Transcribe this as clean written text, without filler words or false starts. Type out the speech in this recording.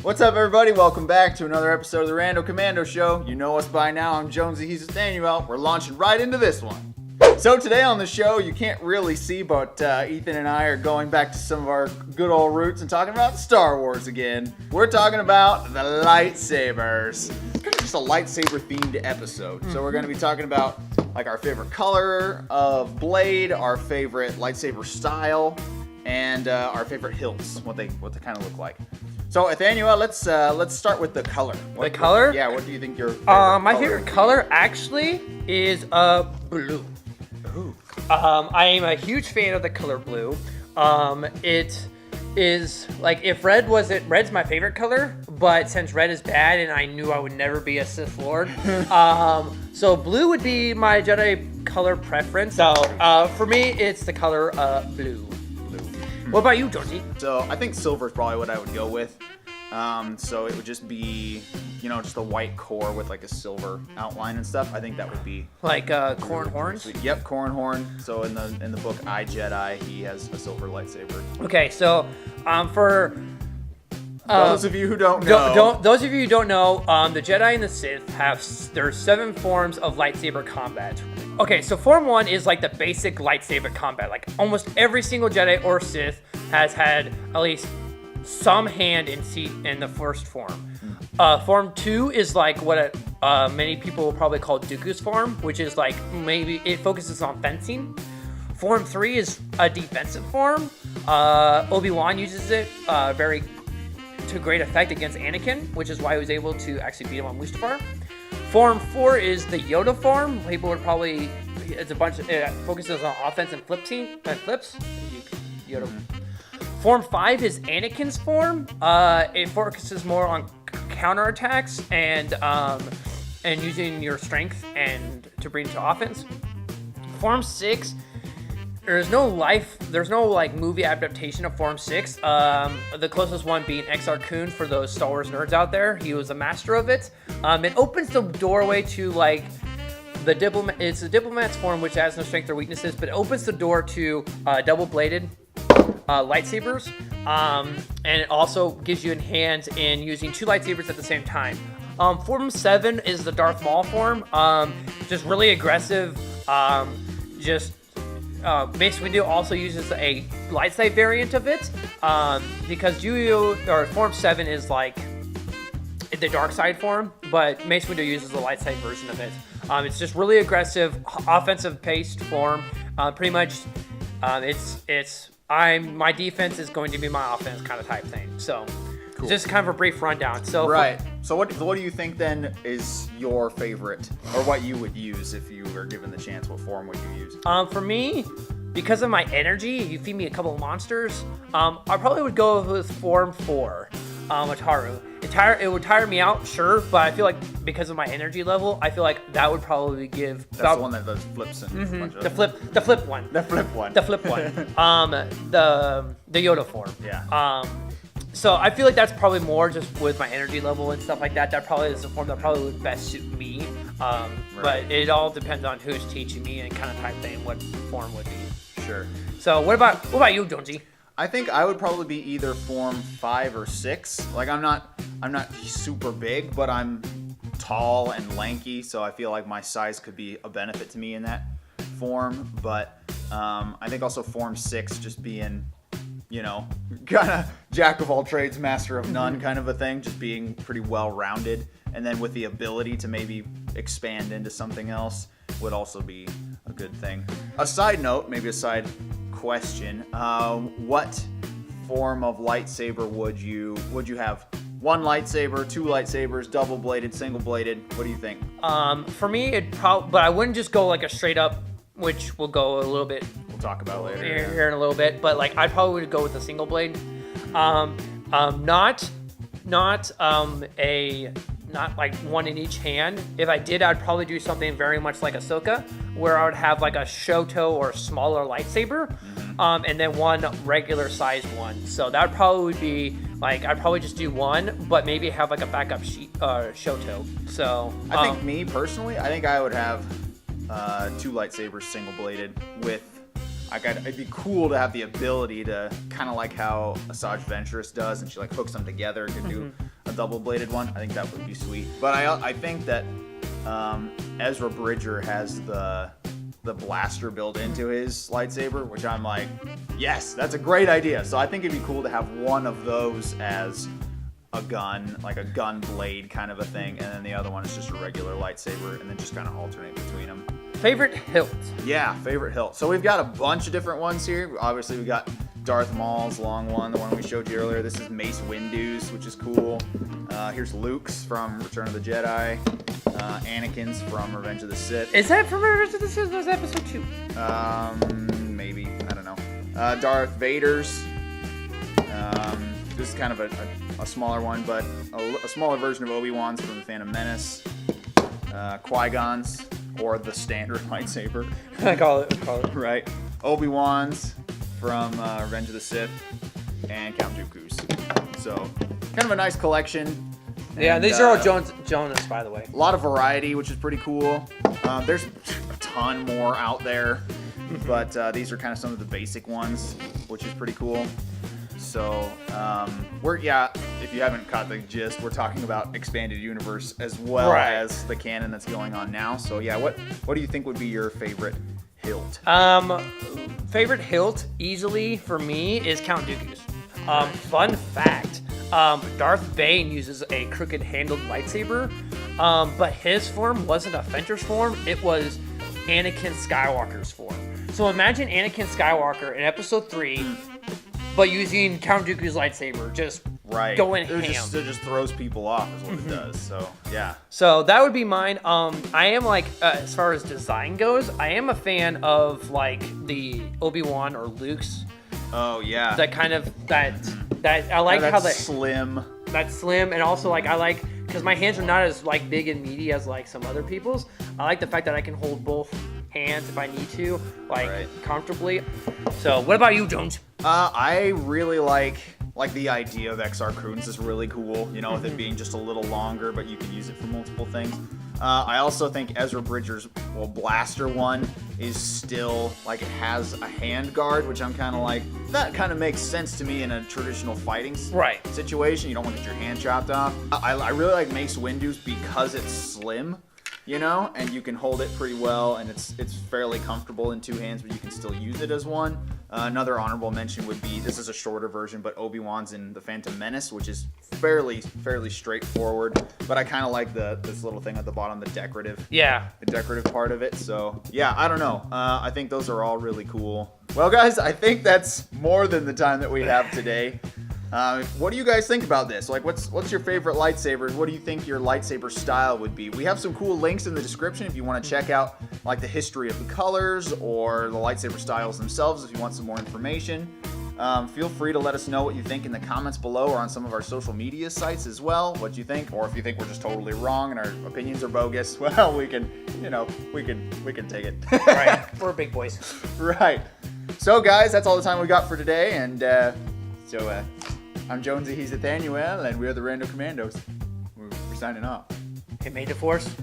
What's up, everybody? Welcome back to another episode of the Rando Commando Show. You know us by now. I'm Jonesy, he's Ethanuel. We're launching right into this one. So today on the show, you can't really see, but Ethan and I are going back to some of our good old roots and talking about Star Wars again. We're talking about the lightsabers. It's kind of just a lightsaber-themed episode. So we're going to be talking about like our favorite color of blade, our favorite lightsaber style, and our favorite hilts, what they kind of look like. So, Ethanuel, let's start with the color. The color? Yeah, what do you think your favorite my favorite color actually is blue. Ooh. I am a huge fan of the color blue. It is like if red's my favorite color, but since red is bad and I knew I would never be a Sith Lord, so blue would be my Jedi color preference. So for me, it's the color blue. What about you, Georgie? So I think silver is probably what I would go with. So it would just be, just a white core with like a silver outline and stuff. I think that would be like corn horns. Yep, corn horn. So in the book I, Jedi, he has a silver lightsaber. Okay, so for those of you who don't know, those of you who don't know, the Jedi and the Sith there's 7 forms of lightsaber combat. Okay, so Form 1 is like the basic lightsaber combat. Like almost every single Jedi or Sith has had at least some hand in the first form. Form 2 is like what many people will probably call Dooku's form, which is like maybe it focuses on fencing. Form 3 is a defensive form. Obi-Wan uses it to great effect against Anakin, which is why he was able to actually beat him on Mustafar. Form 4 is the Yoda form. People would probably, it focuses on offense and flips. Yoda. Form 5 is Anakin's form. It focuses more on counterattacks and using your strength and to bring to offense. Form 6, there's no movie adaptation of Form 6. The closest one being Exar Kun for those Star Wars nerds out there. He was a master of it. It opens the doorway to like the diplomat. It's the diplomat's form, which has no strength or weaknesses, but it opens the door to double-bladed lightsabers. And it also gives you a hand in using 2 lightsabers at the same time. Form 7 is the Darth Maul form. Just really aggressive. Mace Windu also uses a light side variant of it, because Form 7 is like the dark side form, but Mace Windu uses the light side version of it. It's just really aggressive, offensive paced form. Pretty much, my defense is going to be my offense kind of type thing. So, cool. Just kind of a brief rundown. So right. So what do you think then is your favorite, or what you would use if you were given the chance? What form would you use? For me, because of my energy, if you feed me a couple of monsters, I probably would go with Form 4, Ataru. It would tire me out, sure, but I feel like because of my energy level, I feel like that would probably give. That's the one that does flips and the flip one. The flip one. The flip one. The Yoda form. Yeah. So I feel like that's probably more just with my energy level and stuff like that. That probably is the form that probably would best suit me. Right. But it all depends on who's teaching me and kind of type thing, what form would be. Sure. So what about you, Jonesy? I think I would probably be either Form 5 or 6. Like I'm not super big, but I'm tall and lanky, so I feel like my size could be a benefit to me in that form. But I think also Form 6 just being, kind of jack of all trades, master of none kind of a thing, just being pretty well-rounded, and then with the ability to maybe expand into something else would also be a good thing. A side note, maybe a side question, what form of lightsaber would you have? 1 lightsaber, 2 lightsabers, double-bladed, single-bladed? What do you think? For me, but I wouldn't just go like a straight up, which we'll go a little bit. We'll talk about later. Here in a little bit, but like I probably would go with a single blade. Not like 1 in each hand. If I did, I'd probably do something very much like Ahsoka, where I would have like a Shoto or smaller lightsaber, and then 1 regular sized one. So that would probably be like, I'd probably just do 1, but maybe have like a backup Shoto. So I think me personally, I think I would have 2 lightsabers single bladed with it'd be cool to have the ability to kind of like how Asajj Ventress does, and she like hooks them together and can do a double-bladed one. I think that would be sweet. But I think that Ezra Bridger has the blaster built into his lightsaber, which I'm like, yes, that's a great idea. So I think it'd be cool to have one of those as a gun, like a gun blade kind of a thing, and then the other one is just a regular lightsaber, and then just kind of alternate between them. Favorite hilt? Yeah, favorite hilt. So we've got a bunch of different ones here. Obviously, we got Darth Maul's long one, the one we showed you earlier. This is Mace Windu's, which is cool. Here's Luke's from Return of the Jedi. Anakin's from Revenge of the Sith. Is that from Revenge of the Sith? Or was that episode 2? Maybe. I don't know. Darth Vader's. This is kind of a smaller one, but a smaller version of Obi-Wan's from The Phantom Menace. Qui-Gon's, or the standard lightsaber. I call it. Right. Obi-Wan's from Revenge of the Sith, and Count Dooku's. So, kind of a nice collection. Yeah, And, these are all Jonas, by the way. A lot of variety, which is pretty cool. There's a ton more out there, but these are kind of some of the basic ones, which is pretty cool. So, if you haven't caught the gist, we're talking about expanded universe as well as the canon that's going on now. So, yeah, what do you think would be your favorite hilt? Favorite hilt, easily, for me, is Count Dooku's. Fun fact, Darth Bane uses a crooked-handled lightsaber, but his form wasn't a Ventress form, it was Anakin Skywalker's form. So imagine Anakin Skywalker in Episode 3, but using Count Dooku's lightsaber, just going ham. It just throws people off is what it does, so yeah. So that would be mine. I am like, as far as design goes, I am a fan of like the Obi-Wan or Luke's. Oh yeah. That kind of, that I like how that slim. That's slim, and also like I like, because my hands are not as like big and meaty as like some other people's. I like the fact that I can hold both hands if I need to, like comfortably. So what about you, Jones? I really like the idea of XR Kroons is really cool, you know, with it being just a little longer, but you can use it for multiple things. I also think Ezra Bridger's blaster one is still, like, it has a hand guard, which I'm kind of like, that kind of makes sense to me in a traditional fighting situation. You don't want to get your hand chopped off. I really like Mace Windu's because it's slim, you know, and you can hold it pretty well, and it's fairly comfortable in two hands, but you can still use it as one. Another honorable mention would be, this is a shorter version, but Obi-Wan's in The Phantom Menace, which is fairly straightforward, but I kind of like this little thing at the bottom, the decorative part of it. So yeah, I don't know. I think those are all really cool. Well, guys, I think that's more than the time that we have today. What do you guys think about this? Like, what's your favorite lightsaber? What do you think your lightsaber style would be? We have some cool links in the description if you want to check out like the history of the colors or the lightsaber styles themselves if you want some more information. Feel free to let us know what you think in the comments below or on some of our social media sites as well. What you think, or if you think we're just totally wrong and our opinions are bogus, well, we can take it. Right, we're big boys. Right. So, guys, that's all the time we got for today, and I'm Jonesy, he's Ethanuel, and we're the Rando Commandos. We're signing off. It made the Force